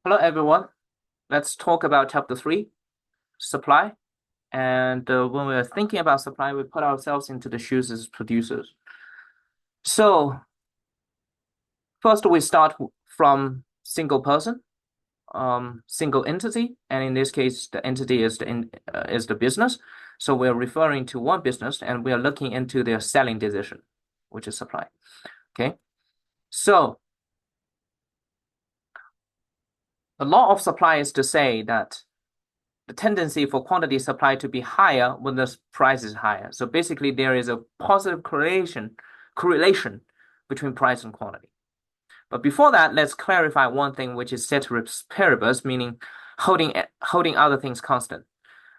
Hello, everyone. Let's talk about chapter 3, supply. And when we're thinking about supply, we put ourselves into the shoes as producers. So first, we start from single person, single entity, and in this case, the entity is the business. So we're referring to one business, and we are looking into their selling decision, which is supply. Okay. So the law of supply is to say that the tendency for quantity supply to be higher when the price is higher. So basically, there is a positive correlation between price and quantity. But before that, let's clarify one thing, which is ceteris paribus, meaning holding other things constant.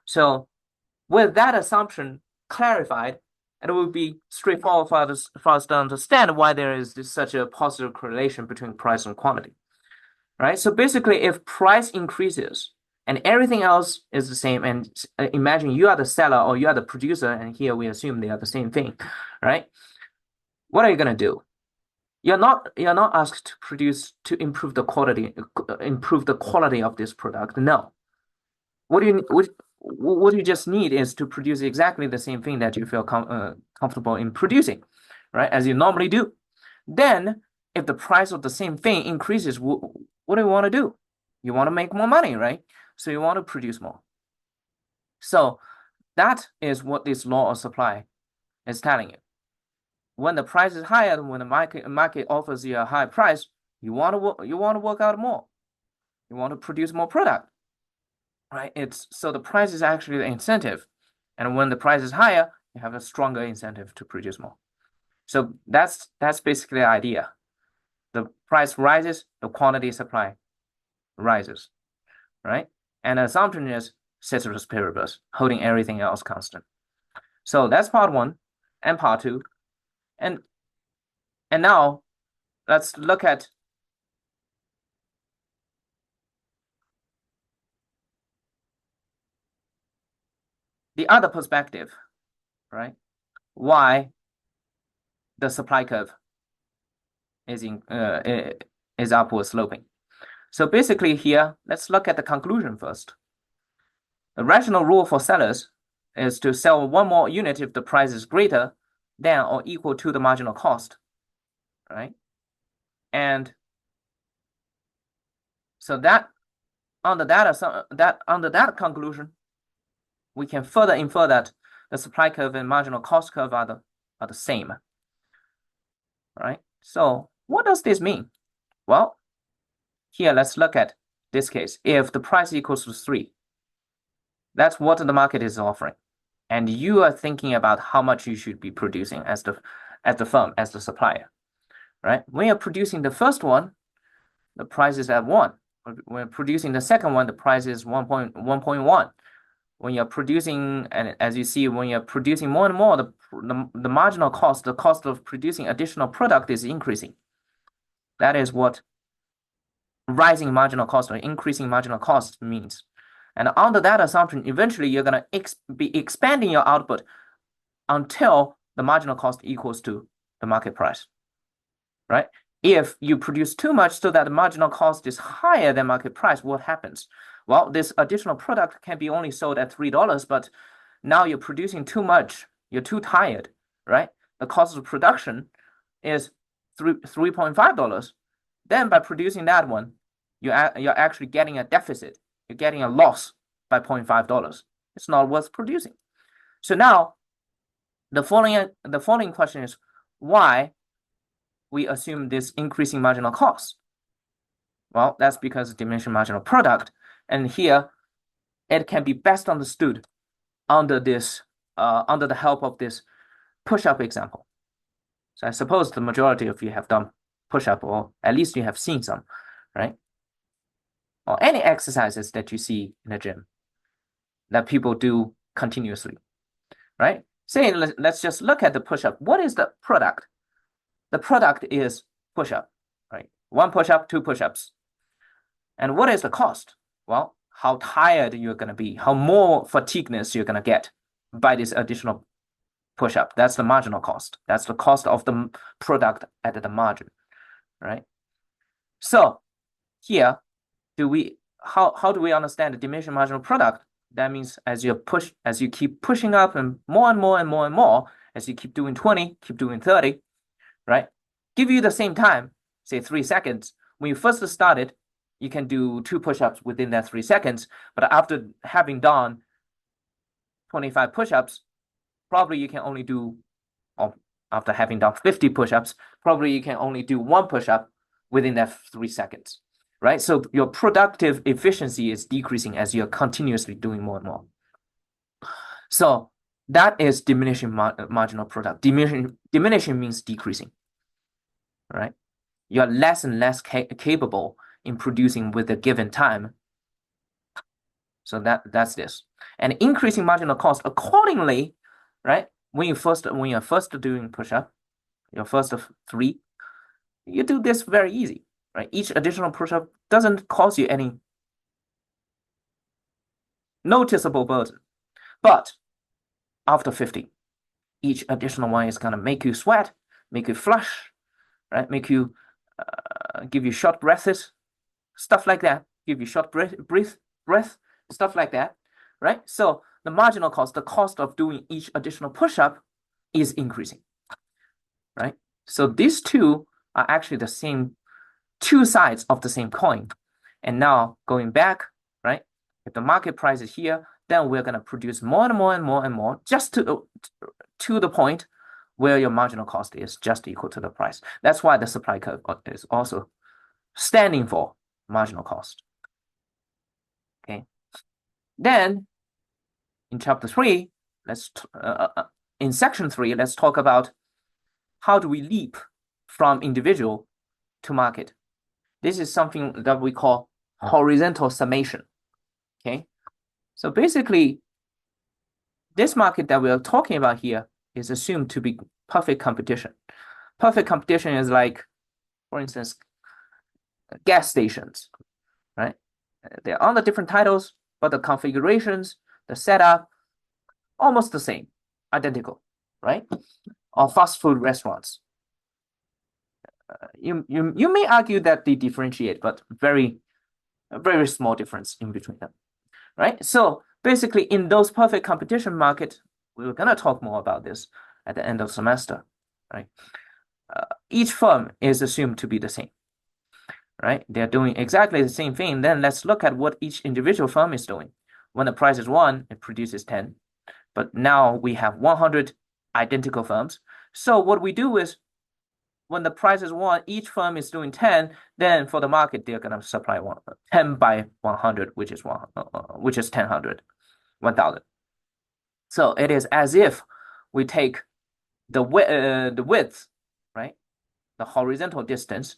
So with that assumption clarified, it will be straightforward for us to understand why there is such a positive correlation between price and quantity. Right? So basically, if price increases, and everything else is the same, and imagine you are the seller or you are the producer, and here we assume they are the same thing, right? What are you going to do? You're not asked to produce to improve the quality of this product. No. What you just need is to produce exactly the same thing that you feel comfortable in producing, right? As you normally do. Then, if the price of the same thing increases, what do you want to do? You want to make more money, right? So you want to produce more. So that is what this law of supply is telling you. When the price is higher, when the market offers you a high price, you want to work out more. You want to produce more product, right? So the price is actually the incentive, and when the price is higher, you have a stronger incentive to produce more. So that's basically the idea. The price rises, the quantity supply rises, right? And the assumption is ceteris paribus, holding everything else constant. So that's part one and part two. And now let's look at the other perspective, right? Why the supply curve is upward sloping. So basically here, let's look at the conclusion first. The rational rule for sellers is to sell one more unit if the price is greater than or equal to the marginal cost, right? And so that under that conclusion, we can further infer that the supply curve and marginal cost curve are the same, right? So what does this mean? Well, here let's look at this case. If the price equals to 3, that's what the market is offering, and you are thinking about how much you should be producing as the firm, as the supplier, right? When you're producing the first one, the price is at 1. When producing the second one, the price is 1.1. When you're producing, and as you see, when you're producing more and more, the marginal cost, the cost of producing additional product is increasing. That is what rising marginal cost or increasing marginal cost means. And under that assumption, eventually you're going to be expanding your output until the marginal cost equals to the market price, right? If you produce too much so that the marginal cost is higher than market price, what happens? Well, this additional product can be only sold at $3, but now you're producing too much. You're too tired, right? The cost of production is $3.5. Then by producing that one, you're actually getting a deficit. You're getting a loss by $0.5. It's not worth producing. So now, the following question is why we assume this increasing marginal cost. Well, that's because of dimension marginal product, and here it can be best understood under the help of this push-up example. So I suppose the majority of you have done push-up, or at least you have seen some, right? Or any exercises that you see in the gym that people do continuously, right? Say, let's just look at the push-up. What is the product? The product is push-up, right? 1 push-up, 2 push-ups. And what is the cost? Well, how tired you're going to be, how more fatigueness you're going to get by this additional push-up. That's the marginal cost. That's the cost of the product at the margin, right? So here, how do we understand the diminishing marginal product? That means as you keep pushing up and more and more and more and more, as you keep doing 20, keep doing 30, right? Give you the same time, say 3 seconds. When you first started, you can do 2 push-ups within that 3 seconds. But after having done 25 push-ups, probably you can only do, or after having done 50 push-ups, probably you can only do 1 push-up within that 3 seconds, right? So your productive efficiency is decreasing as you're continuously doing more and more. So that is diminishing marginal product. Diminishing means decreasing, right? You're less and less capable in producing with a given time. So that's this. And increasing marginal cost accordingly, right? When you're first doing push-up, your first of 3, you do this very easy, right? Each additional push-up doesn't cause you any noticeable burden. But after 50, each additional one is gonna make you sweat, make you flush, right? Make you give you short breaths, stuff like that. Give you short breath, stuff like that, right? So the marginal cost, the cost of doing each additional push-up is increasing, right? So these two are actually the same, 2 sides of the same coin. And now going back, right? If the market price is here, then we're gonna produce more and more and more and more, just to the point where your marginal cost is just equal to the price. That's why the supply curve is also standing for marginal cost. Okay. Then in chapter 3, in section 3, let's talk about how do we leap from individual to market. This is something that we call horizontal summation. Okay. So basically, this market that we are talking about here is assumed to be perfect competition. Perfect competition is like, for instance, gas stations, right? They're on the different titles, but the configurations, the setup, almost the same, identical, right? Or fast food restaurants. You may argue that they differentiate, but very small difference in between them, right? So basically, in those perfect competition market, we're gonna talk more about this at the end of semester, right? Each firm is assumed to be the same, right? They're doing exactly the same thing. Then let's look at what each individual firm is doing. When the price is 1, it produces 10. But now we have 100 identical firms. So what we do is, when the price is 1, each firm is doing 10. Then for the market, they're gonna supply 10 by 100, which is 1,000. So it is as if we take the width, right, the horizontal distance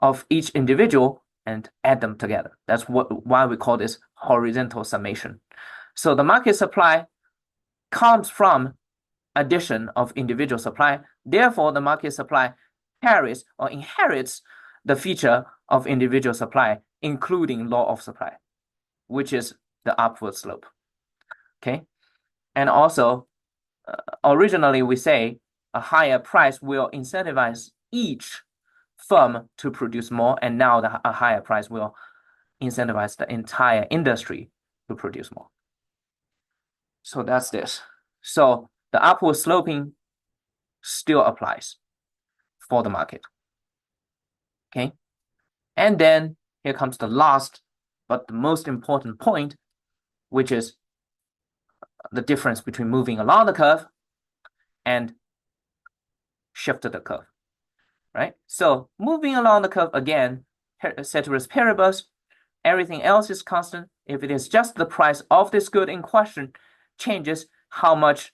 of each individual and add them together. That's why we call this horizontal summation. So the market supply comes from addition of individual supply. Therefore, the market supply carries or inherits the feature of individual supply, including law of supply, which is the upward slope. Okay. And also, originally we say a higher price will incentivize each firm to produce more, and now a higher price will incentivize the entire industry to produce more. So that's this. So the upward sloping still applies for the market. Okay. And then here comes the last but the most important point, which is the difference between moving along the curve and shift the curve, right? So moving along the curve again, ceteris paribus, everything else is constant. If it is just the price of this good in question changes, how much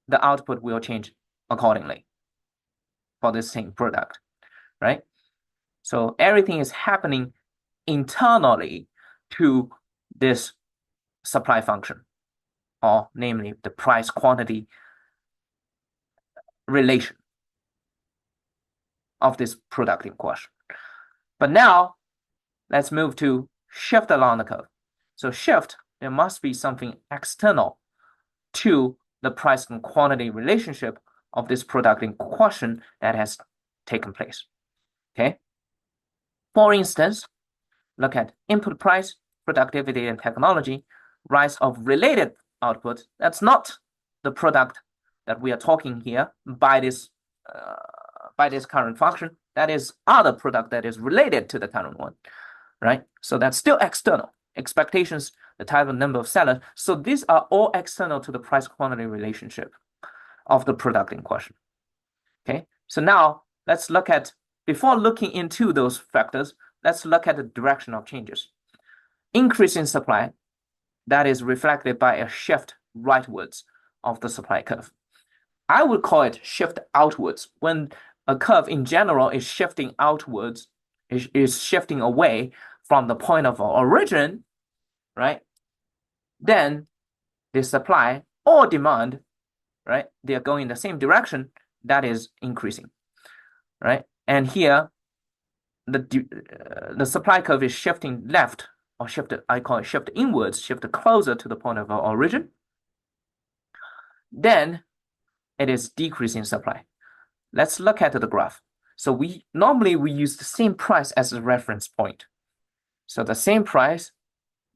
the output will change accordingly for the same product, right? So everything is happening internally to this supply function, or namely the price quantity relation of this product in question. But now let's move to shift along the curve. So shift, there must be something external to the price and quantity relationship of this product in question that has taken place. Okay. For instance, look at input price, productivity, and technology, rise of related output. That's not the product that we are talking here by this current function. That is other product that is related to the current one, right? So that's still external. Expectations, the type of number of sellers. So these are all external to the price quantity relationship of the product in question. Okay, so now let's look at, before looking into those factors, let's look at the direction of changes. Increase in supply, that is reflected by a shift rightwards of the supply curve. I would call it shift outwards. When a curve in general is shifting outwards, is shifting away from the point of origin, right? Then the supply or demand, right? They are going in the same direction, that is increasing, right? And here, the supply curve is shifting left, or shifted, I call it shift inwards, shift closer to the point of our origin. Then it is decreasing supply. Let's look at the graph. So we normally use the same price as a reference point. So the same price,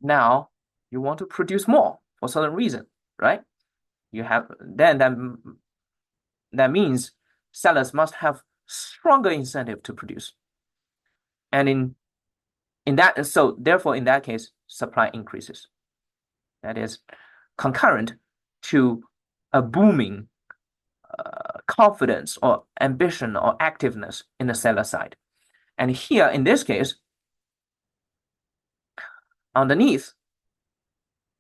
now you want to produce more for certain reason, right? You have, then that means sellers must have stronger incentive to produce. And in that, so therefore in that case, supply increases. That is concurrent to a booming confidence or ambition or activeness in the seller side. And here in this case, underneath,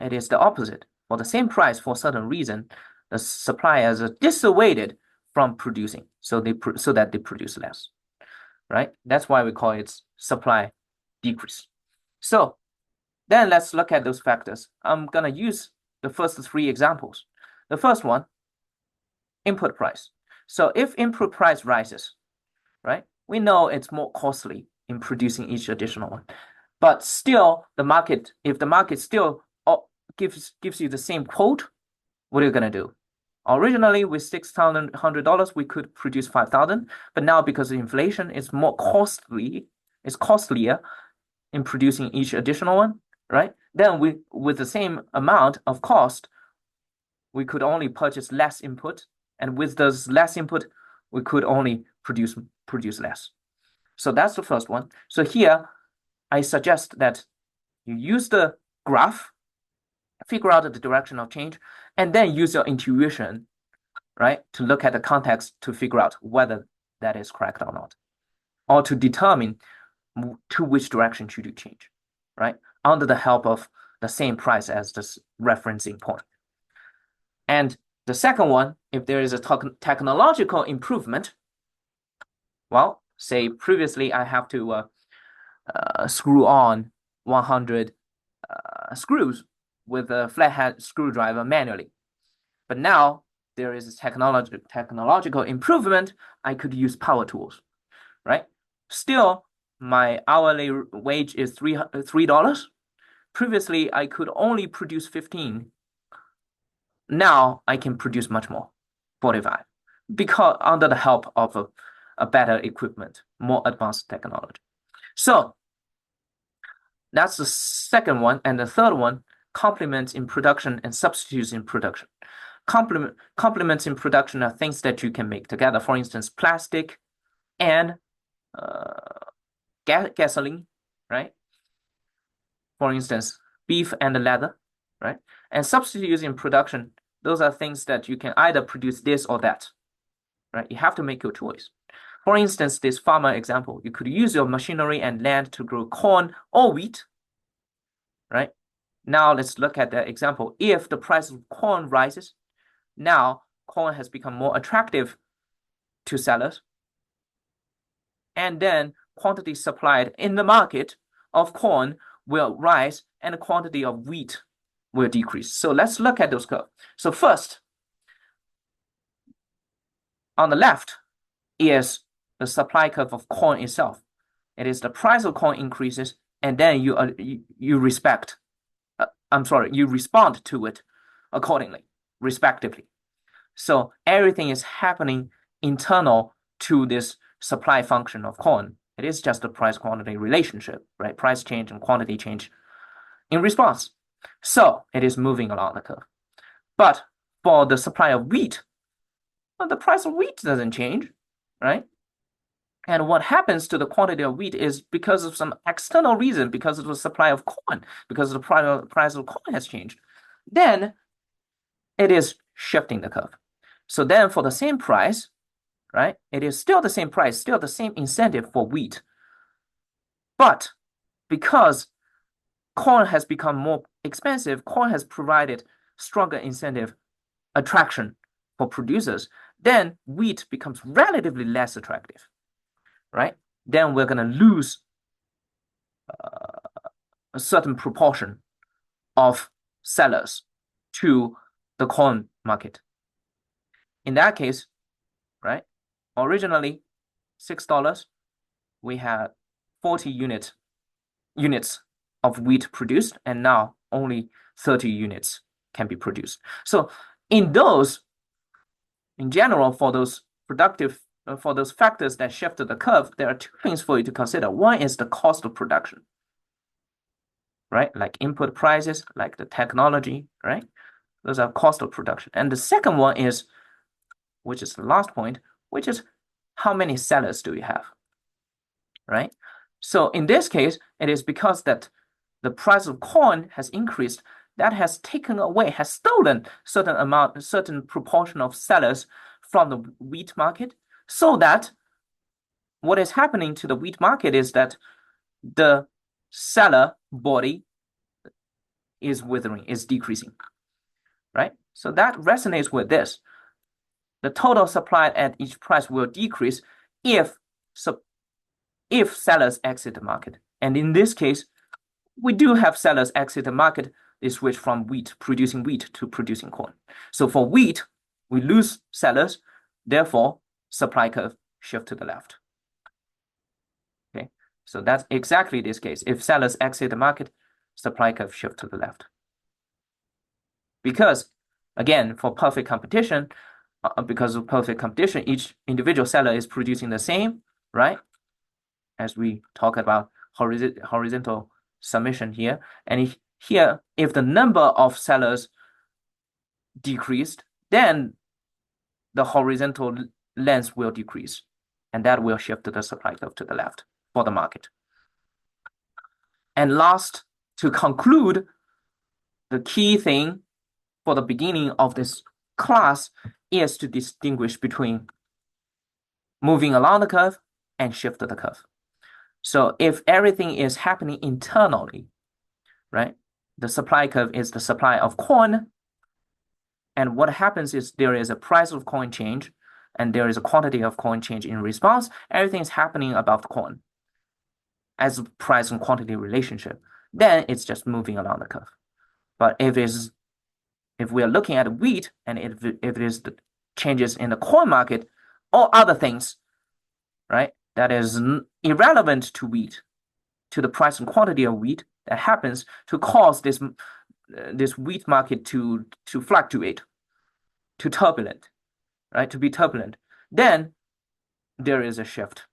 it is the opposite. For the same price, for a certain reason, the suppliers are dissuaded from producing, so that they produce less, right? That's why we call it supply decrease. So then let's look at those factors. I'm gonna use the first three examples. The first one, input price. So if input price rises, right, we know it's more costly in producing each additional one. But still, the market, if the market still gives you the same quote, what are you gonna do? Originally, with $6,100, we could produce 5,000, but now because of inflation, it's more costly. It's costlier in producing each additional one, right? Then with the same amount of cost, we could only purchase less input, and with this less input, we could only produce less. So that's the first one. So here, I suggest that you use the graph, figure out the direction of change, and then use your intuition, right, to look at the context to figure out whether that is correct or not, or to determine to which direction should you change, right, under the help of the same price as this referencing point. And the second one, if there is a technological improvement, well, say previously I have to screw on 100 screws with a flathead screwdriver manually. But now there is a technological improvement. I could use power tools, right? Still, my hourly wage is $3. Previously, I could only produce 15. Now I can produce much more, 45, because under the help of a better equipment, more advanced technology. So that's the second one. And the third one, complements in production and substitutes in production. Complements in production are things that you can make together. For instance, plastic and gasoline, right? For instance, beef and leather, right? And substitutes in production, those are things that you can either produce this or that, right? You have to make your choice. For instance, this farmer example, you could use your machinery and land to grow corn or wheat, right? Now let's look at the example. If the price of corn rises, now corn has become more attractive to sellers. And then quantity supplied in the market of corn will rise and the quantity of wheat will decrease. So let's look at those curves. So first, on the left is the supply curve of corn itself. It is the price of corn increases, and then you respond to it accordingly, respectively. So everything is happening internal to this supply function of corn, It is just a price-quantity relationship, right? Price change and quantity change in response. So it is moving along the curve. But for the supply of wheat, well, the price of wheat doesn't change, right? And what happens to the quantity of wheat is because of some external reason, because of the supply of corn, because the price of corn has changed, then it is shifting the curve. So then for the same price, right, it is still the same price, still the same incentive for wheat. But because corn has become more expensive, corn has provided stronger incentive attraction for producers, then wheat becomes relatively less attractive, right? Then we're going to lose a certain proportion of sellers to the corn market. In that case, right, originally $6, we had 40 units of wheat produced, and now only 30 units can be produced. So in general, for those factors that shifted the curve, there are two things for you to consider. One is the cost of production, right? Like input prices, like the technology, right? Those are cost of production. And the second one is, which is the last point, which is how many sellers do you have, right? So in this case, it is because that the price of corn has increased, that has taken away, has stolen certain proportion of sellers from the wheat market, so that what is happening to the wheat market is that the seller body is withering, is decreasing, right? So that resonates with this. The total supply at each price will decrease if sellers exit the market. And in this case, we do have sellers exit the market. They switch from producing wheat to producing corn. So for wheat, we lose sellers, therefore supply curve shift to the left. Okay, so that's exactly this case. If sellers exit the market, supply curve shift to the left. Because again, for perfect competition, because of perfect competition, each individual seller is producing the same, right? As we talk about horizontal summation here. And here, if the number of sellers decreased, then the horizontal length will decrease. And that will shift the supply curve to the left for the market. And last, to conclude, the key thing for the beginning of this class is to distinguish between moving along the curve and shift the curve. So if everything is happening internally, right, the supply curve is the supply of corn, and what happens is there is a price of corn change, and there is a quantity of corn change in response. Everything is happening above the corn as a price and quantity relationship. Then it's just moving along the curve. But if we are looking at wheat, and if it is the changes in the corn market or other things, right, that is irrelevant to wheat, to the price and quantity of wheat, that happens to cause this wheat market to fluctuate, to turbulent, right, to be turbulent, then there is a shift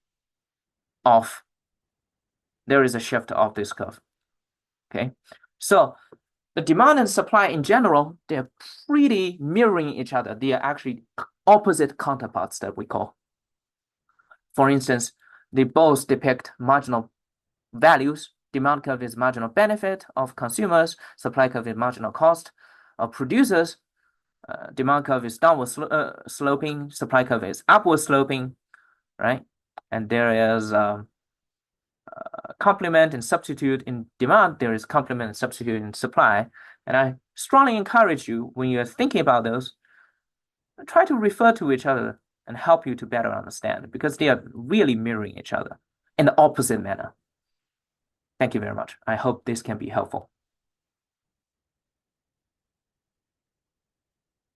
of this curve. Okay, so the demand and supply in general, they're pretty mirroring each other. They are actually opposite counterparts that we call. For instance, they both depict marginal values. Demand curve is marginal benefit of consumers. Supply curve is marginal cost of producers. Demand curve is downward sloping. Supply curve is upward sloping, right? And there is complement and substitute in demand. There is complement and substitute in supply. And I strongly encourage you, when you're thinking about those, try to refer to each other and help you to better understand, because they are really mirroring each other in the opposite manner. Thank you very much. I hope this can be helpful.